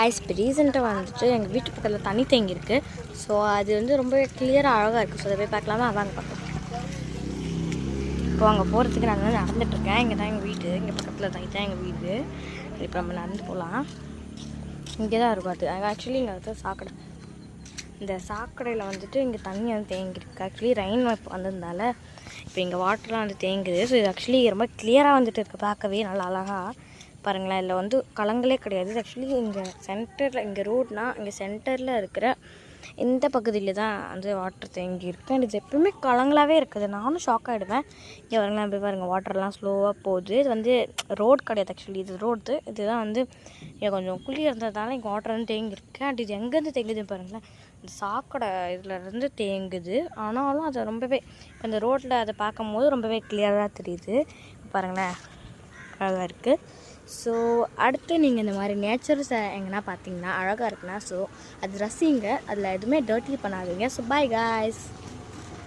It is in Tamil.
இப்போ ரீசெண்டாக வந்துட்டு எங்கள் வீட்டு பக்கத்தில் தண்ணி தேங்கியிருக்கு. ஸோ அது வந்து ரொம்ப கிளியராக அழகாக இருக்குது. ஸோ அதை போய் பார்க்கலாமா? வாங்க பார்க்கலாம். இப்போ அங்கே போகிறதுக்கு நான் வந்து நடந்துகிட்ருக்கேன். இங்கே தான் எங்கள் வீடு, இங்கே பக்கத்தில் தான் இதுதான் எங்கள் வீடு. இப்போ நம்ம நடந்து போகலாம். இங்கே தான் இருக்கும் அது. ஆக்சுவலி இங்கே வந்து சாக்கடை. இந்த சாக்கடையில் வந்துட்டு இங்கே தண்ணி வந்து தேங்கியிருக்கு. ஆக்சுவலி ரெயின் வந்ததுனால இப்போ இங்கே வாட்டர்லாம் வந்து தேங்குது. ஸோ இது ஆக்சுவலி ரொம்ப கிளியராக வந்துட்டு இருக்குது. பார்க்கவே நல்லா அழகாக பாருங்களேன். இதில் வந்து கலங்களே கிடையாது. இது ஆக்சுவலி இங்கே சென்டரில், இங்கே ரோட்னால் இங்கே சென்டரில் இருக்கிற இந்த பகுதியில் தான் வந்து வாட்டர் தேங்கி இருக்குது. அண்ட் இது எப்பவுமே கலங்களாகவே இருக்குது. நானும் ஷாக் ஆகிடுவேன். இங்கே வரலாம் போய் பாருங்கள், வாட்டர்லாம் ஸ்லோவாக போகுது. இது வந்து ரோட் கிடையாது ஆக்சுவலி, இது ரோடு. இதுதான் வந்து இங்கே கொஞ்சம் குழி இருந்ததுனால இங்கே வாட்டர் வந்து தேங்கியிருக்கு. அண்ட் இது எங்கேருந்து தேங்குதுன்னு பாருங்களேன். இந்த சாக்கடை இதிலேருந்து தேங்குது. ஆனாலும் அது ரொம்பவே இப்போ இந்த ரோட்டில் அதை பார்க்கும் போது ரொம்பவே கிளியராக தெரியுது. பாருங்களேன், அழகாக இருக்குது. ஸோ அடுத்து நீங்கள் இந்த மாதிரி நேச்சர்ஸை எங்கன்னா பார்த்தீங்கன்னா அழகாக இருக்குன்னா ஸோ அது ரசிங்க. அதில் எதுவுமே டர்ட்டி பண்ணாதீங்க. So bye guys.